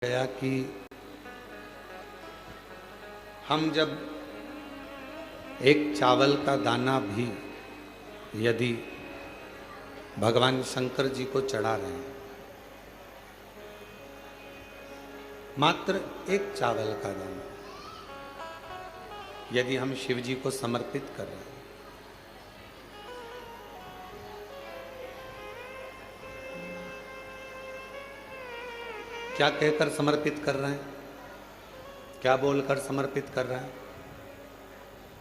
गया कि हम जब एक चावल का दाना भी यदि भगवान शंकर जी को चढ़ा रहे हैं, मात्र एक चावल का दाना यदि हम शिव जी को समर्पित कर रहे हैं, क्या कहकर समर्पित कर रहे हैं, क्या बोलकर समर्पित कर रहे हैं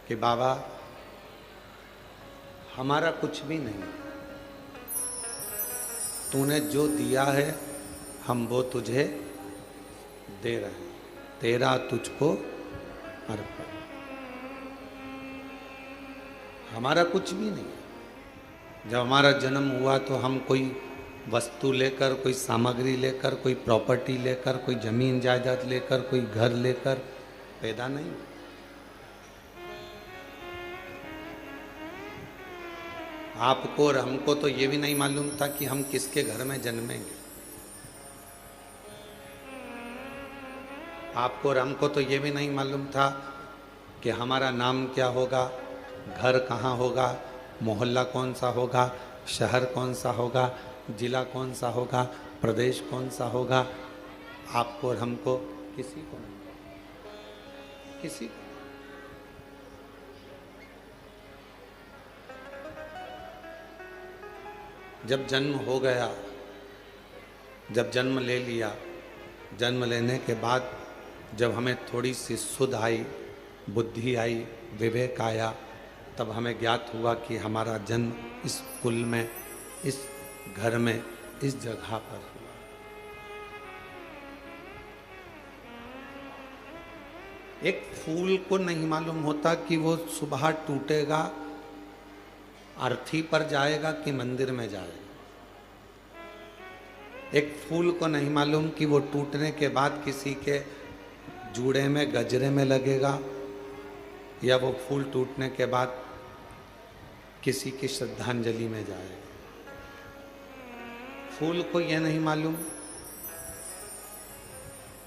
कि बाबा हमारा कुछ भी नहीं, तूने जो दिया है हम वो तुझे दे रहे हैं, तेरा तुझको अर्पण। हमारा कुछ भी नहीं। जब हमारा जन्म हुआ तो हम कोई वस्तु लेकर, कोई सामग्री लेकर, कोई प्रॉपर्टी लेकर, कोई जमीन जायदाद लेकर, कोई घर लेकर पैदा नहीं। आपको और हमको तो ये भी नहीं मालूम था कि हम किसके घर में जन्मेंगे। आपको और हमको तो ये भी नहीं मालूम था कि हमारा नाम क्या होगा, घर कहाँ होगा, मोहल्ला कौन सा होगा, शहर कौन सा होगा, जिला कौन सा होगा, प्रदेश कौन सा होगा। आपको और हमको किसी को नहीं, किसी को। जब जन्म हो गया, जब जन्म ले लिया, जन्म लेने के बाद जब हमें थोड़ी सी सुध आई, बुद्धि आई, विवेक आया, तब हमें ज्ञात हुआ कि हमारा जन्म इस कुल में, इस घर में, इस जगह पर हुआ। एक फूल को नहीं मालूम होता कि वो सुबह टूटेगा, अर्थी पर जाएगा कि मंदिर में जाएगा। एक फूल को नहीं मालूम कि वो टूटने के बाद किसी के जूड़े में, गजरे में लगेगा, या वो फूल टूटने के बाद किसी की श्रद्धांजलि में जाएगा। फूल को यह नहीं मालूम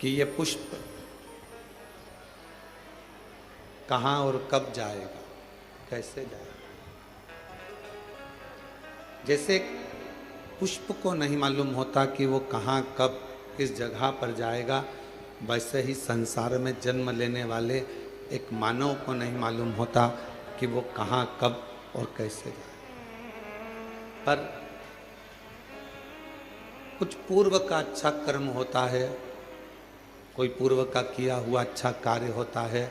कि ये पुष्प कहाँ और कब जाएगा, कैसे जाएगा। जैसे पुष्प को नहीं मालूम होता कि वो कहाँ कब किस जगह पर जाएगा, वैसे ही संसार में जन्म लेने वाले एक मानव को नहीं मालूम होता कि वो कहाँ कब और कैसे जाए। पर कुछ पूर्व का अच्छा कर्म होता है, कोई पूर्व का किया हुआ अच्छा कार्य होता है,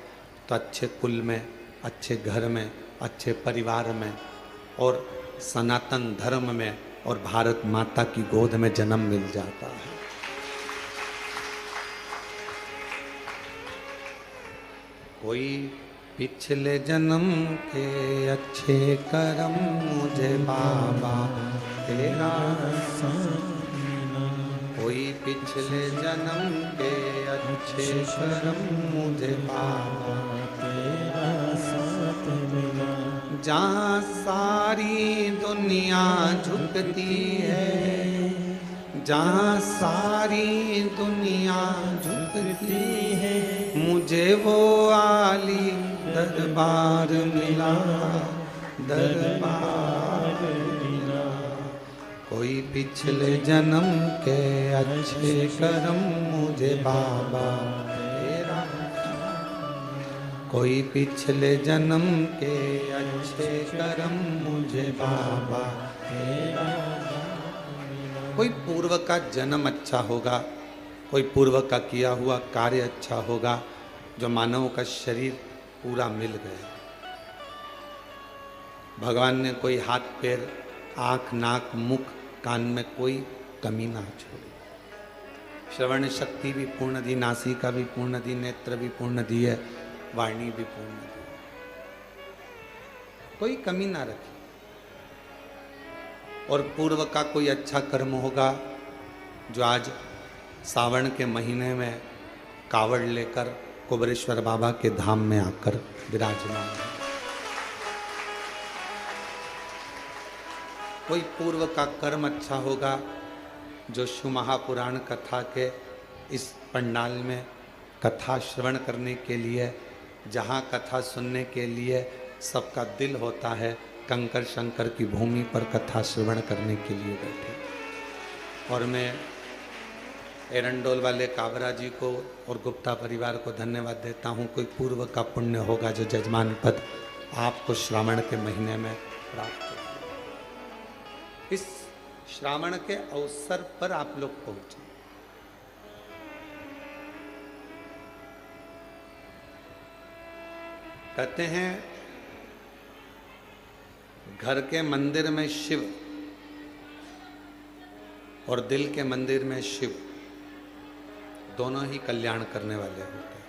तो अच्छे कुल में, अच्छे घर में, अच्छे परिवार में और सनातन धर्म में और भारत माता की गोद में जन्म मिल जाता है। कोई पिछले जन्म के अच्छे कर्म मुझे बाबा तेरा साथ मिला, कोई पिछले जन्म के अच्छे कर्म मुझे बाबा तेरा साथ मिला। जहाँ सारी दुनिया झुकती है, जहाँ सारी दुनिया झुकती है, मुझे वो आली दरबार मिला, दरबार मिला। कोई पिछले जन्म के अच्छे कर्म मुझे बाबा तेरा, कोई पिछले जन्म के अच्छे कर्म मुझे बाबा तेरा। कोई पूर्व का जन्म अच्छा होगा, कोई पूर्व का किया हुआ कार्य अच्छा होगा, जो मानव का शरीर पूरा मिल गया। भगवान ने कोई हाथ पैर, आँख, नाक, मुख, कान में कोई कमी ना छोड़ी। श्रवण शक्ति भी पूर्ण दी, नासिका भी पूर्ण दी, नेत्र भी पूर्ण दी है, वाणी भी पूर्ण दी, कोई कमी ना रखी। और पूर्व का कोई अच्छा कर्म होगा, जो आज सावन के महीने में कावड़ लेकर कुबरेश्वर बाबा के धाम में आकर विराजमान है। कोई पूर्व का कर्म अच्छा होगा, जो शिव महापुराण कथा के इस पंडाल में कथा श्रवण करने के लिए, जहाँ कथा सुनने के लिए सबका दिल होता है, कंकर शंकर की भूमि पर कथा श्रवण करने के लिए बैठे। और मैं एरंडोल वाले काबरा जी को और गुप्ता परिवार को धन्यवाद देता हूँ। कोई पूर्व का पुण्य होगा जो जजमान पद आपको श्रावण के महीने में प्राप्त हो। इस श्रावण के अवसर पर आप लोग पहुंचे। कहते हैं घर के मंदिर में शिव और दिल के मंदिर में शिव दोनों ही कल्याण करने वाले होते हैं,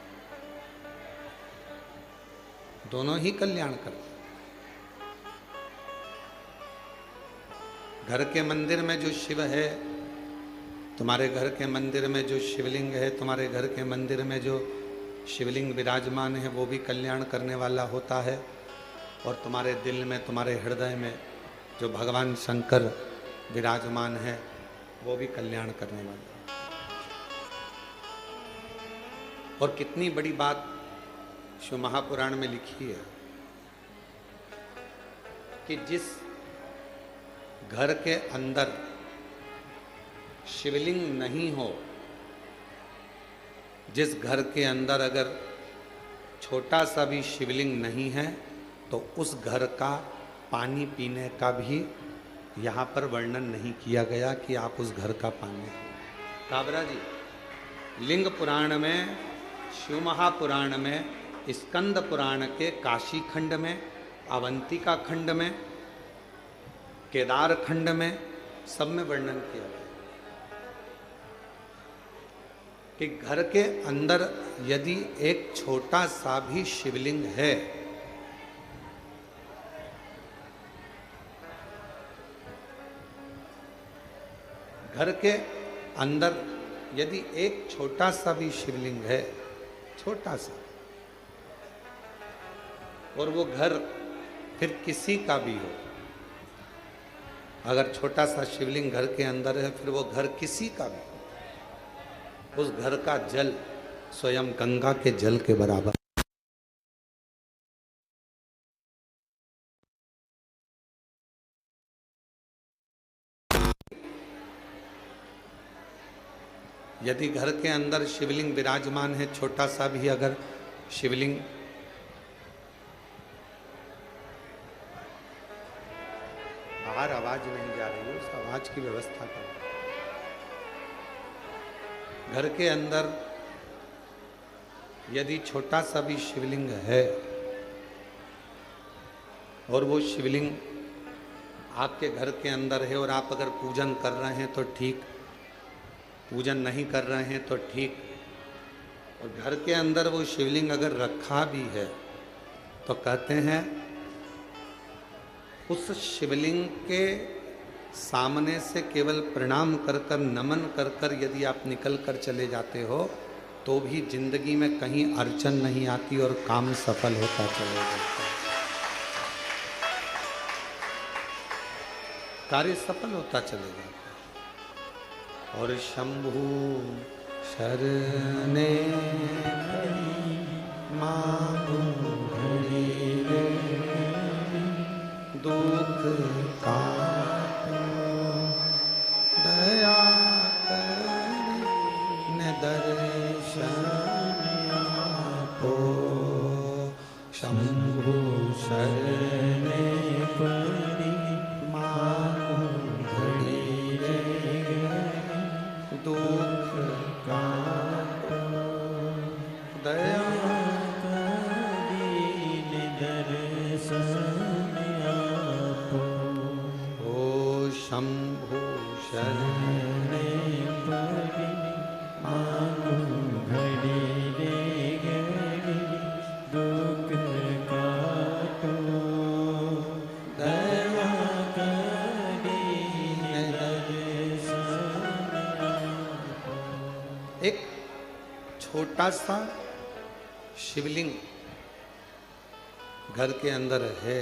दोनों ही कल्याण करते। घर के मंदिर में जो शिव है, तुम्हारे घर के मंदिर में जो शिवलिंग है, तुम्हारे घर के मंदिर में जो शिवलिंग विराजमान है, वो भी कल्याण करने वाला होता है। और तुम्हारे दिल में, तुम्हारे हृदय में जो भगवान शंकर विराजमान है, वो भी कल्याण करने वाला है। और कितनी बड़ी बात शिव महापुराण में लिखी है कि जिस घर के अंदर शिवलिंग नहीं हो, जिस घर के अंदर अगर छोटा सा भी शिवलिंग नहीं है, तो उस घर का पानी पीने का भी यहाँ पर वर्णन नहीं किया गया कि आप उस घर का पानी। काबरा जी, लिंग पुराण में, शिव महापुराण में, स्कंद पुराण के काशी खंड में, अवंतिका खंड में, केदार खंड में, सब में वर्णन किया गया कि घर के अंदर यदि एक छोटा सा भी शिवलिंग है, घर के अंदर यदि एक छोटा सा भी शिवलिंग है, छोटा सा, और वो घर फिर किसी का भी हो, अगर छोटा सा शिवलिंग घर के अंदर है, फिर वो घर किसी का भी हो, उस घर का जल स्वयं गंगा के जल के बराबर। यदि घर के अंदर शिवलिंग विराजमान है, छोटा सा भी अगर शिवलिंग, बाहर आवाज नहीं जा रही है, उस आवाज की व्यवस्था करो। घर के अंदर यदि छोटा सा भी शिवलिंग है और वो शिवलिंग आपके घर के अंदर है, और आप अगर पूजन कर रहे हैं तो ठीक, पूजन नहीं कर रहे हैं तो ठीक, और घर के अंदर वो शिवलिंग अगर रखा भी है, तो कहते हैं उस शिवलिंग के सामने से केवल प्रणाम कर कर, नमन कर कर यदि आप निकल कर चले जाते हो, तो भी जिंदगी में कहीं अड़चन नहीं आती और काम सफल होता चला जाता है, कार्य सफल होता चले जाता है। और शंभु शरणे मांगू घड़ी रे, दुख काटो दया करी न दर्शन आपो। शंभु शरणे परी मांगू घड़ी रे, दुख काटो दया करी न दर्शन आपो। ओ शंभु शरणे परी मांगू घड़ी रे, दुख काटो दया करी न दर्शन आपो। एक छोटा सा शिवलिंग घर के अंदर है,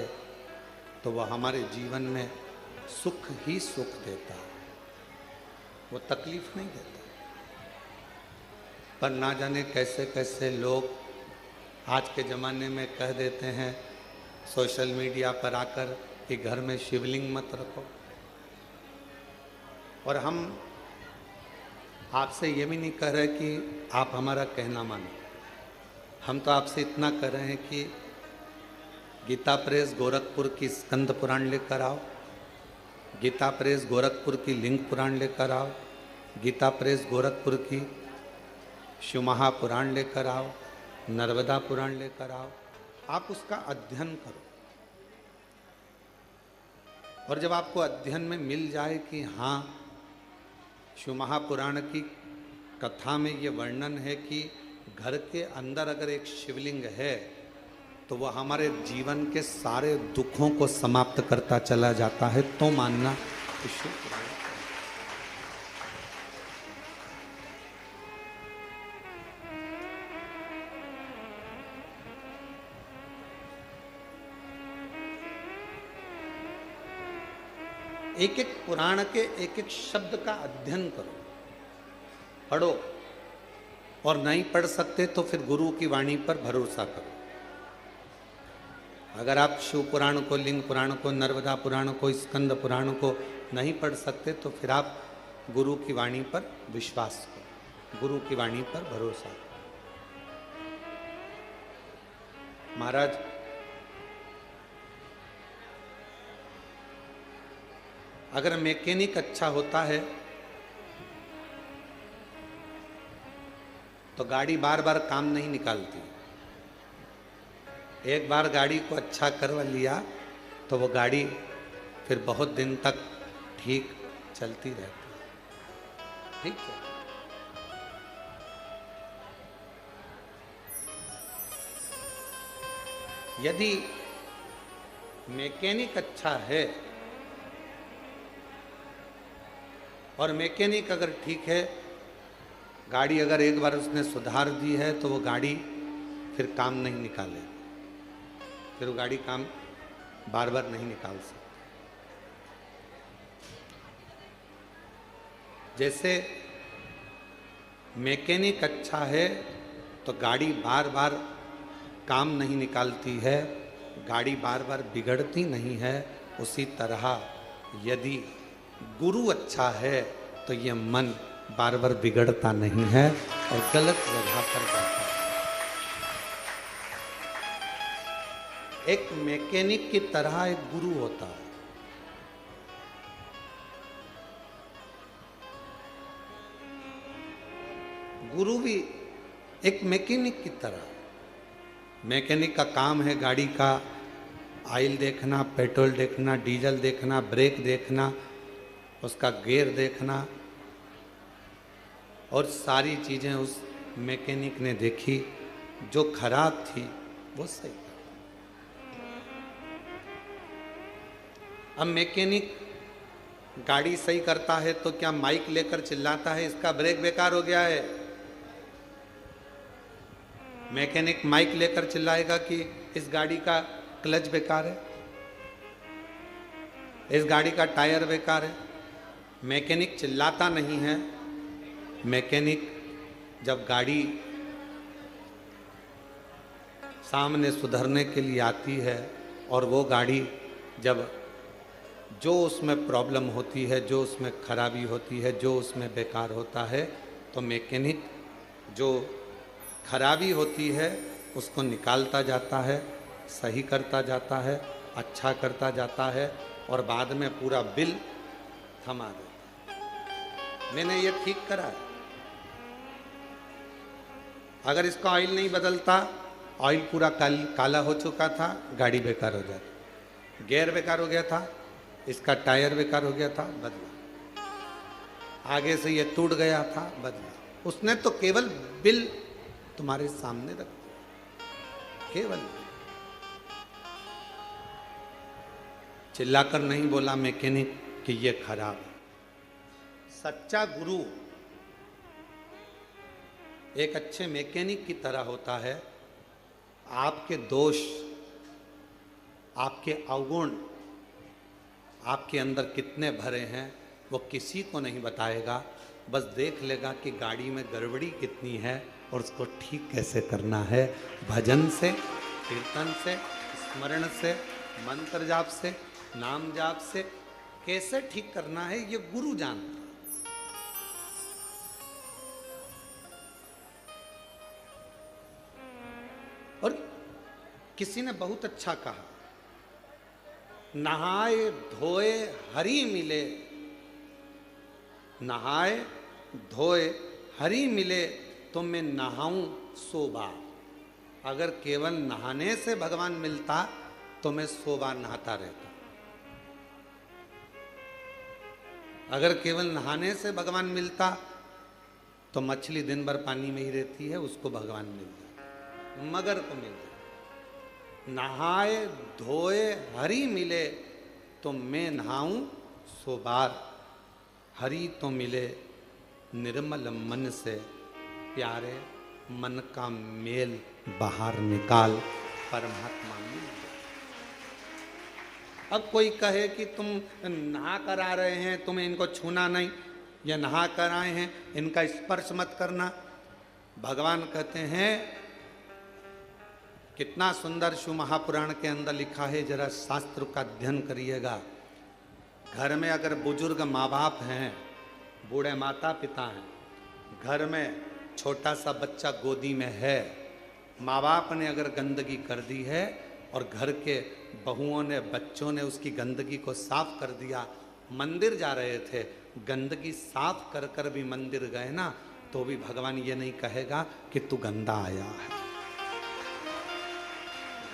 तो वह हमारे जीवन में सुख ही सुख देता है, वो तकलीफ नहीं देता। पर ना जाने कैसे कैसे लोग आज के ज़माने में कह देते हैं सोशल मीडिया पर आकर कि घर में शिवलिंग मत रखो। और हम आपसे ये भी नहीं कह रहे कि आप हमारा कहना मानो, हम तो आपसे इतना कह रहे हैं कि गीता प्रेस गोरखपुर की स्कंद पुराण लेकर आओ, गीता प्रेस गोरखपुर की लिंग पुराण लेकर आओ, गीता प्रेस गोरखपुर की शिव महापुराण लेकर आओ, नर्मदा पुराण लेकर आओ, आप उसका अध्ययन करो। और जब आपको अध्ययन में मिल जाए कि हाँ शिव महापुराण की कथा में ये वर्णन है कि घर के अंदर अगर एक शिवलिंग है तो वह हमारे जीवन के सारे दुखों को समाप्त करता चला जाता है, तो मानना कि शिव पुराण। एक एक पुराण के एक एक शब्द का अध्ययन करो, पढ़ो, और नहीं पढ़ सकते तो फिर गुरु की वाणी पर भरोसा करो। अगर आप शिव पुराण को, लिंग पुराण को, नर्मदा पुराण को, स्कंद पुराण को नहीं पढ़ सकते तो फिर आप गुरु की वाणी पर विश्वास करो, गुरु की वाणी पर भरोसा करो। महाराज अगर मैकेनिक अच्छा होता है तो गाड़ी बार बार काम नहीं निकालती। एक बार गाड़ी को अच्छा करवा लिया तो वो गाड़ी फिर बहुत दिन तक ठीक चलती रहती है। ठीक है, यदि मैकेनिक अच्छा है और मैकेनिक अगर ठीक है, गाड़ी अगर एक बार उसने सुधार दी है तो वो गाड़ी फिर काम नहीं निकाले, फिर वो गाड़ी काम बार बार नहीं निकाल सकती। जैसे मैकेनिक अच्छा है तो गाड़ी बार बार काम नहीं निकालती है, गाड़ी बार बार बिगड़ती नहीं है, उसी तरह यदि गुरु अच्छा है तो ये मन बार बार बिगड़ता नहीं है और गलत जगह पर जाता है। एक मैकेनिक की तरह एक गुरु होता है। गुरु भी एक मैकेनिक की तरह। मैकेनिक का काम है गाड़ी का ऑयल देखना, पेट्रोल देखना, डीजल देखना, ब्रेक देखना, उसका गियर देखना, और सारी चीज़ें उस मैकेनिक ने देखी, जो खराब थी वो सही। अब मैकेनिक गाड़ी सही करता है तो क्या माइक लेकर चिल्लाता है इसका ब्रेक बेकार हो गया है? मैकेनिक माइक लेकर चिल्लाएगा कि इस गाड़ी का क्लच बेकार है, इस गाड़ी का टायर बेकार है? मैकेनिक चिल्लाता नहीं है। मैकेनिक जब गाड़ी सामने सुधरने के लिए आती है और वो गाड़ी जब जो उसमें प्रॉब्लम होती है, जो उसमें खराबी होती है, जो उसमें बेकार होता है, तो मैकेनिक जो खराबी होती है उसको निकालता जाता है, सही करता जाता है, अच्छा करता जाता है, और बाद में पूरा बिल थमा देता है, मैंने ये ठीक करा है। अगर इसका ऑयल नहीं बदलता, ऑयल पूरा काला हो चुका था, गाड़ी बेकार हो जाती। गियर बेकार हो गया था, इसका टायर बेकार हो गया था, बदला। आगे से ये टूट गया था, बदला। उसने तो केवल बिल तुम्हारे सामने रख दिया, केवल चिल्लाकर नहीं बोला मैकेनिक कि ये खराब है। सच्चा गुरु एक अच्छे मैकेनिक की तरह होता है। आपके दोष, आपके अवगुण आपके अंदर कितने भरे हैं वो किसी को नहीं बताएगा, बस देख लेगा कि गाड़ी में गड़बड़ी कितनी है और उसको ठीक कैसे करना है। भजन से, कीर्तन से, स्मरण से, मंत्र जाप से, नाम जाप से कैसे ठीक करना है ये गुरु जानता है। और किसी ने बहुत अच्छा कहा, नहाए धोए हरि मिले, नहाए धोए हरि मिले तो मैं नहाऊं 100 बार। अगर केवल नहाने से भगवान मिलता तो मैं 100 बार नहाता रहता। अगर केवल नहाने से भगवान मिलता तो मछली दिन भर पानी में ही रहती है, उसको भगवान मिल जाए, मगर को मिल जाए। नहाए धोए हरि मिले तो मैं नहाऊं 100 बार। हरि तो मिले निर्मल मन से, प्यारे मन का मेल बाहर निकाल, परमात्मा मिल गया। अब कोई कहे कि तुम नहा कर आ रहे हैं, तुम्हें इनको छूना नहीं, या नहा कर आए हैं इनका स्पर्श मत करना। भगवान कहते हैं, कितना सुंदर शिव महापुराण के अंदर लिखा है, जरा शास्त्र का अध्ययन करिएगा। घर में अगर बुजुर्ग माँ बाप हैं, बूढ़े माता पिता हैं, घर में छोटा सा बच्चा गोदी में है, माँ बाप ने अगर गंदगी कर दी है और घर के बहुओं ने, बच्चों ने उसकी गंदगी को साफ कर दिया, मंदिर जा रहे थे, गंदगी साफ कर कर भी मंदिर गए ना, तो भी भगवान ये नहीं कहेगा कि तू गंदा आया है।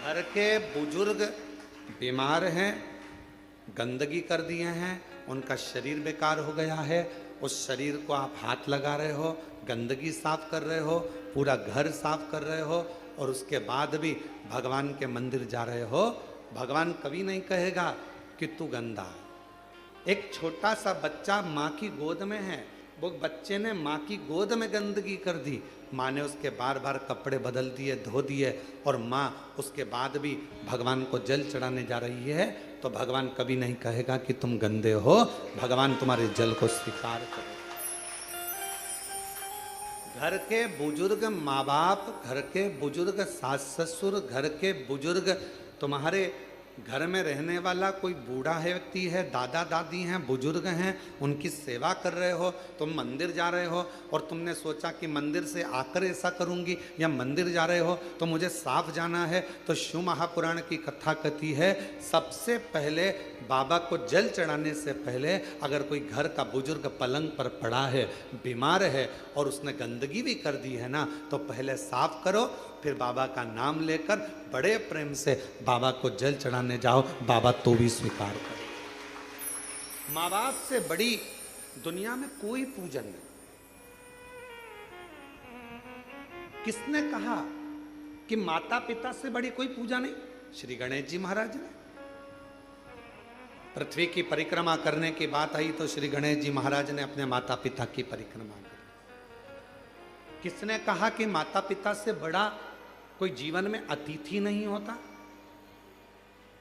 घर के बुजुर्ग बीमार हैं, गंदगी कर दिए हैं, उनका शरीर बेकार हो गया है, उस शरीर को आप हाथ लगा रहे हो, गंदगी साफ कर रहे हो, पूरा घर साफ कर रहे हो, और उसके बाद भी भगवान के मंदिर जा रहे हो, भगवान कभी नहीं कहेगा कि तू गंदा है। एक छोटा सा बच्चा माँ की गोद में है, वो बच्चे ने माँ की गोद में गंदगी कर दी, माँ ने उसके बार बार कपड़े बदल दिए, धो दिए, और माँ उसके बाद भी भगवान को जल चढ़ाने जा रही है, तो भगवान कभी नहीं कहेगा कि तुम गंदे हो, भगवान तुम्हारे जल को स्वीकार करो। घर के बुजुर्ग माँ बाप, घर के बुजुर्ग सास ससुर, घर के बुजुर्ग, तुम्हारे घर में रहने वाला कोई बूढ़ा है व्यक्ति है, दादा दादी हैं, बुजुर्ग हैं, उनकी सेवा कर रहे हो। तुम मंदिर जा रहे हो और तुमने सोचा कि मंदिर से आकर ऐसा करूंगी, या मंदिर जा रहे हो तो मुझे साफ जाना है, तो शिव महापुराण की कथा कहती है, सबसे पहले बाबा को जल चढ़ाने से पहले अगर कोई घर का बुजुर्ग पलंग पर पड़ा है, बीमार है, और उसने गंदगी भी कर दी है ना, तो पहले साफ करो, फिर बाबा का नाम लेकर बड़े प्रेम से बाबा को जल चढ़ाने जाओ, बाबा तो भी स्वीकार करो। माँ बाप से बड़ी दुनिया में कोई पूजन नहीं। किसने कहा कि माता पिता से बड़ी कोई पूजा नहीं? श्री गणेश जी महाराज ने। पृथ्वी की परिक्रमा करने की बात आई तो श्री गणेश जी महाराज ने अपने माता पिता की परिक्रमा की। किसने कहा कि माता पिता से बड़ा कोई जीवन में अतिथि नहीं होता?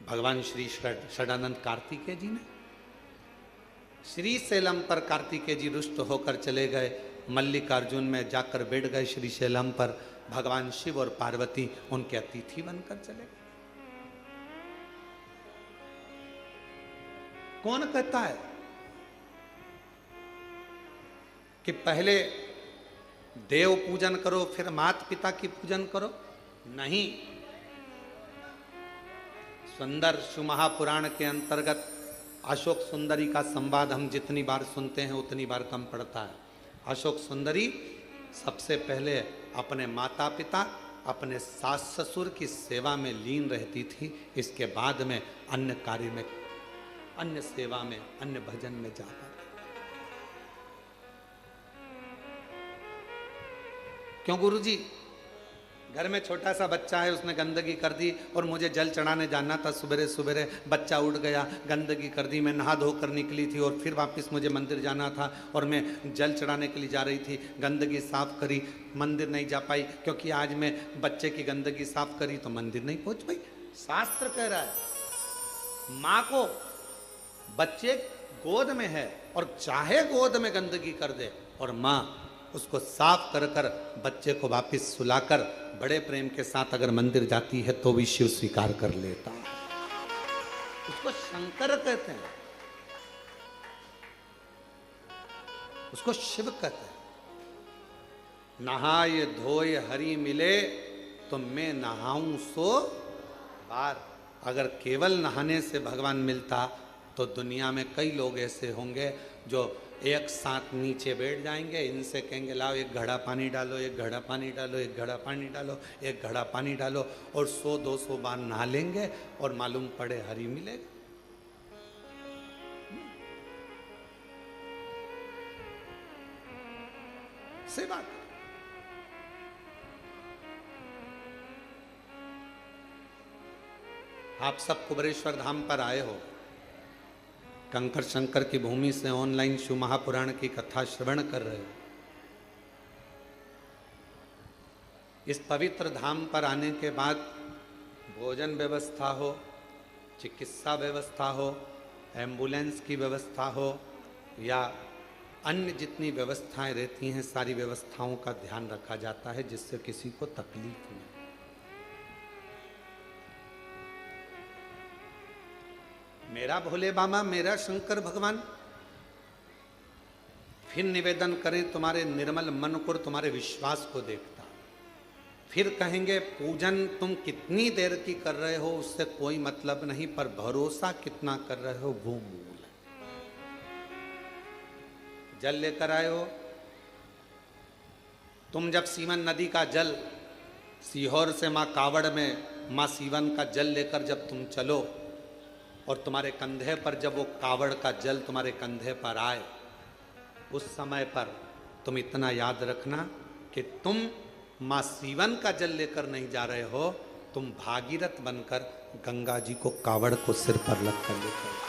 भगवान श्री षडानंद कार्तिकेय जी ने। श्री शैलम पर कार्तिकेय जी रुष्ट होकर चले गए, मल्लिकार्जुन में जाकर बैठ गए श्री शैलम पर, भगवान शिव और पार्वती उनके अतिथि बनकर चले गए। कौन कहता है कि पहले देव पूजन करो फिर माता पिता की पूजन करो? नहीं। सुंदर शिव महापुराण के अंतर्गत अशोक सुंदरी का संवाद हम जितनी बार सुनते हैं उतनी बार कम पड़ता है। अशोक सुंदरी सबसे पहले अपने माता पिता, अपने सास ससुर की सेवा में लीन रहती थी, इसके बाद में अन्य कार्य में, अन्य सेवा में, अन्य भजन में जाता था। क्यों गुरुजी? घर में छोटा सा बच्चा है, उसने गंदगी कर दी और मुझे जल चढ़ाने जाना था, सुबह सुबह बच्चा उठ गया, गंदगी कर दी, मैं नहा धोकर निकली थी और फिर वापस मुझे मंदिर जाना था और मैं जल चढ़ाने के लिए जा रही थी, गंदगी साफ करी, मंदिर नहीं जा पाई क्योंकि आज मैं बच्चे की गंदगी साफ करी तो मंदिर नहीं पहुंच पाई। शास्त्र कह रहा है माँ को बच्चे गोद में है और चाहे गोद में गंदगी कर दे और माँ उसको साफ कर कर बच्चे को वापस सुलाकर बड़े प्रेम के साथ अगर मंदिर जाती है तो भी शिव स्वीकार कर लेता है। उसको शंकर कहते हैं, उसको शिव कहते हैं। नहाय धोय हरि मिले तो मैं नहाऊं सो बार। अगर केवल नहाने से भगवान मिलता तो दुनिया में कई लोग ऐसे होंगे जो एक साथ नीचे बैठ जाएंगे, इनसे कहेंगे लाओ एक घड़ा पानी डालो, एक घड़ा पानी डालो, एक घड़ा पानी डालो, एक घड़ा पानी डालो, और 100-200 बार नहा लेंगे और मालूम पड़े हरि मिलेगा। से बात आप सब कुबरेश्वर धाम पर आए हो, कंकर शंकर की भूमि से ऑनलाइन शिव महापुराण की कथा श्रवण कर रहे हो। इस पवित्र धाम पर आने के बाद भोजन व्यवस्था हो, चिकित्सा व्यवस्था हो, एम्बुलेंस की व्यवस्था हो या अन्य जितनी व्यवस्थाएं रहती हैं, सारी व्यवस्थाओं का ध्यान रखा जाता है जिससे किसी को तकलीफ नहीं। मेरा भोले बाबा, मेरा शंकर भगवान, फिर निवेदन करें तुम्हारे निर्मल मन को, तुम्हारे विश्वास को देखता। फिर कहेंगे पूजन तुम कितनी देर की कर रहे हो उससे कोई मतलब नहीं, पर भरोसा कितना कर रहे हो वो मूल है। जल लेकर आए हो तुम, जब सीवन नदी का जल सीहोर से माँ कावड़ में माँ सीवन का जल लेकर जब तुम चलो और तुम्हारे कंधे पर जब वो कावड़ का जल तुम्हारे कंधे पर आए, उस समय पर तुम इतना याद रखना कि तुम माँ सीवन का जल लेकर नहीं जा रहे हो, तुम भागीरथ बनकर गंगा जी को कावड़ को सिर पर रख कर लेकर